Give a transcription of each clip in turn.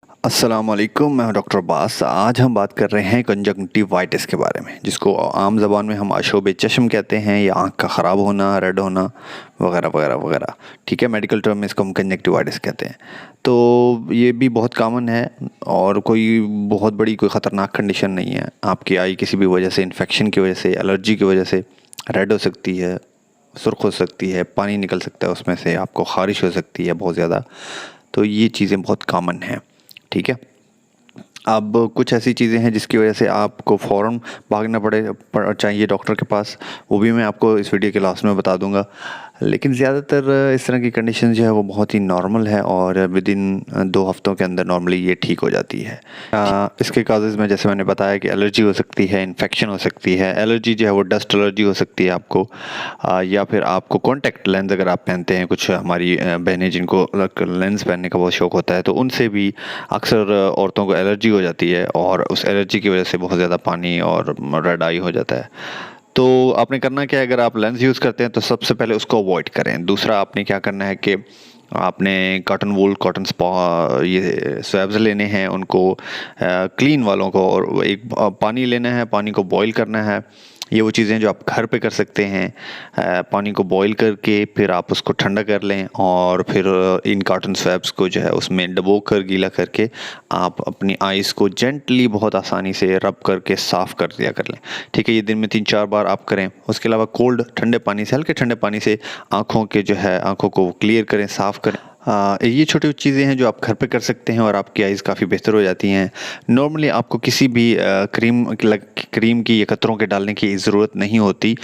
अस्सलाम वालेकुम, मैं हूं डॉक्टर अब्बास। आज हम बात कर रहे हैं कंजक्टिवाइटिस के बारे में, जिसको आम ज़बान में हम आशोब चश्म कहते हैं या आँख का ख़राब होना, रेड होना वगैरह वगैरह वगैरह। ठीक है, मेडिकल टर्म में इसको हम कंजक्टिवाइटिस कहते हैं। तो ये भी बहुत कॉमन है और कोई बहुत बड़ी कोई ख़तरनाक कंडीशन नहीं है। आपकी आई किसी भी वजह से, इन्फेक्शन की वजह से, एलर्जी की वजह से रेड हो सकती है, सुर्ख हो सकती है, पानी निकल सकता है उसमें से, आपको ख़ारिश हो सकती है बहुत ज़्यादा। तो ये चीज़ें बहुत कॉमन हैं। ठीक है, अब कुछ ऐसी चीज़ें हैं जिसकी वजह से आपको फ़ौरन भागना चाहिए डॉक्टर के पास, वो भी मैं आपको इस वीडियो के लास्ट में बता दूंगा। लेकिन ज़्यादातर इस तरह की कंडीशन जो है वो बहुत ही नॉर्मल है और विद इन 2 हफ्तों के अंदर नॉर्मली ये ठीक हो जाती है। इसके काजेज़ में जैसे मैंने बताया कि एलर्जी हो सकती है, इन्फेक्शन हो सकती है। एलर्जी जो है वो डस्ट एलर्जी हो सकती है आपको, या फिर आपको कॉन्टैक्ट लेंस अगर आप पहनते हैं, कुछ हमारी बहनें जिनको लेंस पहनने का बहुत शौक़ होता है, तो उनसे भी अक्सर औरतों को एलर्जी हो जाती है और उस एलर्जी की वजह से बहुत ज़्यादा पानी और रेड आई हो जाता है। तो आपने करना क्या है, अगर आप लेंस यूज़ करते हैं तो सबसे पहले उसको अवॉइड करें। दूसरा आपने क्या करना है कि आपने कॉटन वूल, कॉटन ये स्वैब्स लेने हैं, उनको क्लीन वालों को, और एक पानी लेना है, पानी को बॉईल करना है। ये वो चीज़ें जो आप घर पे कर सकते हैं। पानी को बॉईल करके फिर आप उसको ठंडा कर लें और फिर इन कॉटन स्वैब्स को जो है उसमें डबो कर गीला करके आप अपनी आइज़ को जेंटली बहुत आसानी से रब करके साफ़ कर दिया कर लें। ठीक है, ये दिन में 3-4 बार आप करें। उसके अलावा कोल्ड ठंडे पानी से, हल्के ठंडे पानी से आँखों के जो है आँखों को क्लियर करें, साफ़ करें। ये छोटी चीज़ें हैं जो आप घर पे कर सकते हैं और आपकी आइज़ काफ़ी बेहतर हो जाती हैं। नॉर्मली आपको किसी भी क्रीम की या कतरों के डालने की ज़रूरत नहीं होती,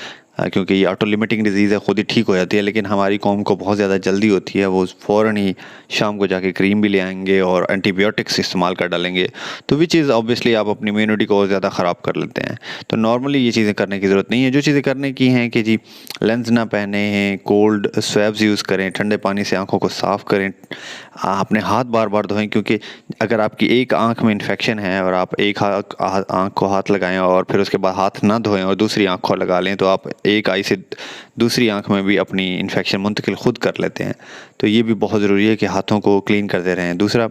क्योंकि ये ऑटो लिमिटिंग डिजीज़ है, खुद ही ठीक हो जाती है। लेकिन हमारी कौम को बहुत ज़्यादा जल्दी होती है, वो फ़ौरन ही शाम को जाके क्रीम भी ले आएंगे और एंटीबायोटिक्स इस्तेमाल कर डालेंगे, तो वो चीज़ ऑब्वियसली आप अपनी इम्यूनिटी को और ज़्यादा ख़राब कर लेते हैं। तो नॉर्मली ये चीज़ें करने की ज़रूरत नहीं है। जो चीज़ें करने की हैं कि जी, लेंस ना पहने हैं, कोल्ड स्वैब्स यूज़ करें, ठंडे पानी से आँखों को साफ़ करें, अपने हाथ बार बार धोएं, क्योंकि अगर आपकी एक आँख में इन्फेक्शन है और आप एक आँख को हाथ लगाएं और फिर उसके बाद हाथ ना धोएं और दूसरी आँख को लगा लें, तो आप एक आई से दूसरी आँख में भी अपनी इन्फेक्शन मुंतकिल खुद कर लेते हैं। तो ये भी बहुत ज़रूरी है कि हाथों को क्लीन करते रहें। दूसरा,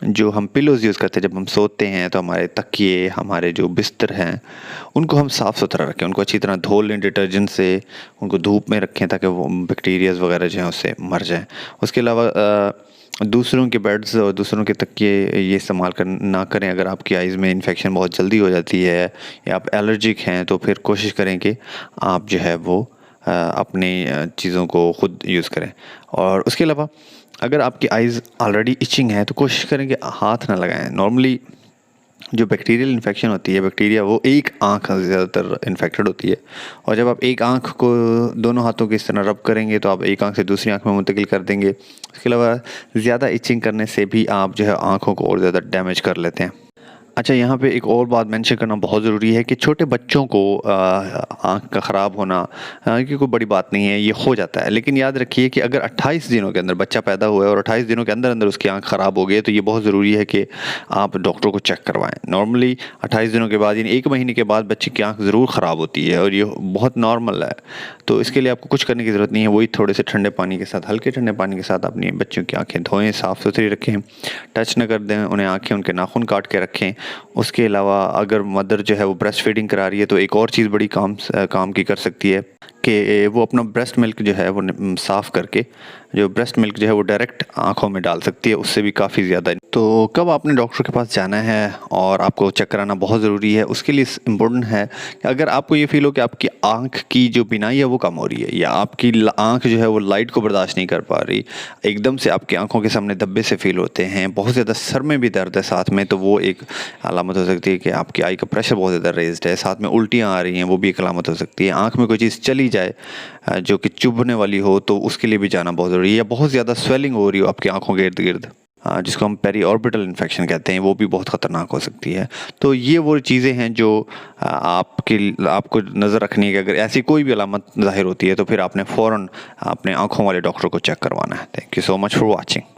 जो हम पिलोज़ यूज़ करते हैं जब हम सोते हैं, तो हमारे तकिए, हमारे जो बिस्तर हैं, उनको हम साफ़ सुथरा रखें, उनको अच्छी तरह धो लें डिटर्जेंट से, उनको धूप में रखें ताकि वो बैक्टीरियाज़ वगैरह जो हैं उससे मर जाएँ। उसके अलावा दूसरों के बेड्स और दूसरों के तकिए ये इस्तेमाल ना करें। अगर आपकी आइज़ में इन्फेक्शन बहुत जल्दी हो जाती है या आप एलर्जिक हैं, तो फिर कोशिश करें कि आप जो है वो अपनी चीज़ों को खुद यूज़ करें। और उसके अलावा अगर आपकी आइज़ ऑलरेडी इचिंग है तो कोशिश करें कि हाथ ना लगाएं। नॉर्मली जो बैक्टीरियल इन्फेक्शन होती है, बैक्टीरिया वो एक आँख ज़्यादातर इन्फेक्टेड होती है, और जब आप एक आँख को दोनों हाथों के इस तरह रब करेंगे तो आप एक आँख से दूसरी आँख में मुंतकिल कर देंगे। उसके अलावा ज़्यादा इचिंग करने से भी आप जो है आँखों को और ज़्यादा डैमेज कर लेते हैं। अच्छा, यहाँ पे एक और बात मेंशन करना बहुत ज़रूरी है कि छोटे बच्चों को आँख का ख़राब होना की कोई बड़ी बात नहीं है, ये हो जाता है। लेकिन याद रखिए कि अगर 28 दिनों के अंदर बच्चा पैदा हुआ है और 28 दिनों के अंदर अंदर उसकी आँख ख़राब हो गई है, तो ये बहुत ज़रूरी है कि आप डॉक्टर को चेक करवाएं। नॉर्मली 28 दिनों के बाद, यानी 1 महीने के बाद बच्चे की आँख ज़रूर ख़राब होती है और ये बहुत नॉर्मल है। तो इसके लिए आपको कुछ करने की ज़रूरत नहीं है। वही थोड़े से ठंडे पानी के साथ, हल्के ठंडे पानी के साथ अपनी बच्चों की आँखें धोएँ, साफ़ सुथरी रखें, टच न कर दें उन्हें, आँखें उनके नाखून काट के रखें। उसके अलावा अगर मदर जो है वो ब्रेस्ट फीडिंग करा रही है, तो एक और चीज़ बड़ी काम की कर सकती है कि वो अपना ब्रेस्ट मिल्क जो है वो साफ़ करके, जो ब्रेस्ट मिल्क जो है वो डायरेक्ट आँखों में डाल सकती है, उससे भी काफ़ी ज़्यादा। तो कब आपने डॉक्टर के पास जाना है और आपको चेक कराना बहुत ज़रूरी है, उसके लिए इम्पोर्टेंट है कि अगर आपको ये फ़ील हो कि आपकी आँख की जो बिनाई है वो कम हो रही है, या आपकी आँख जो है वो लाइट को बर्दाश्त नहीं कर पा रही, एकदम से आपकी आँखों के सामने धब्बे से फ़ील होते हैं, बहुत ज़्यादा सर में भी दर्द है साथ में, तो वो एक अलामत हो सकती है कि आपकी आई का प्रेशर बहुत ज़्यादा रेज़्ड है। साथ में उल्टियाँ आ रही हैं, वो भी एक अलामत हो सकती है। आँख में कोई चीज़ चली जाए जो कि चुभने वाली हो, तो उसके लिए भी जाना बहुत ज़रूरी है। या बहुत ज़्यादा स्वेलिंग हो रही हो आपकी आँखों के इर्द-गिर्द, जिसको हम पेरी ऑर्बिटल इन्फेक्शन कहते हैं, वो भी बहुत ख़तरनाक हो सकती है। तो ये वो चीज़ें हैं जो आपको नज़र रखनी है कि अगर ऐसी कोई भी अलामत ज़ाहिर होती है तो फिर आपने फ़ौरन अपने आँखों वाले डॉक्टर को चेक करवाना है। Thank you so much for watching.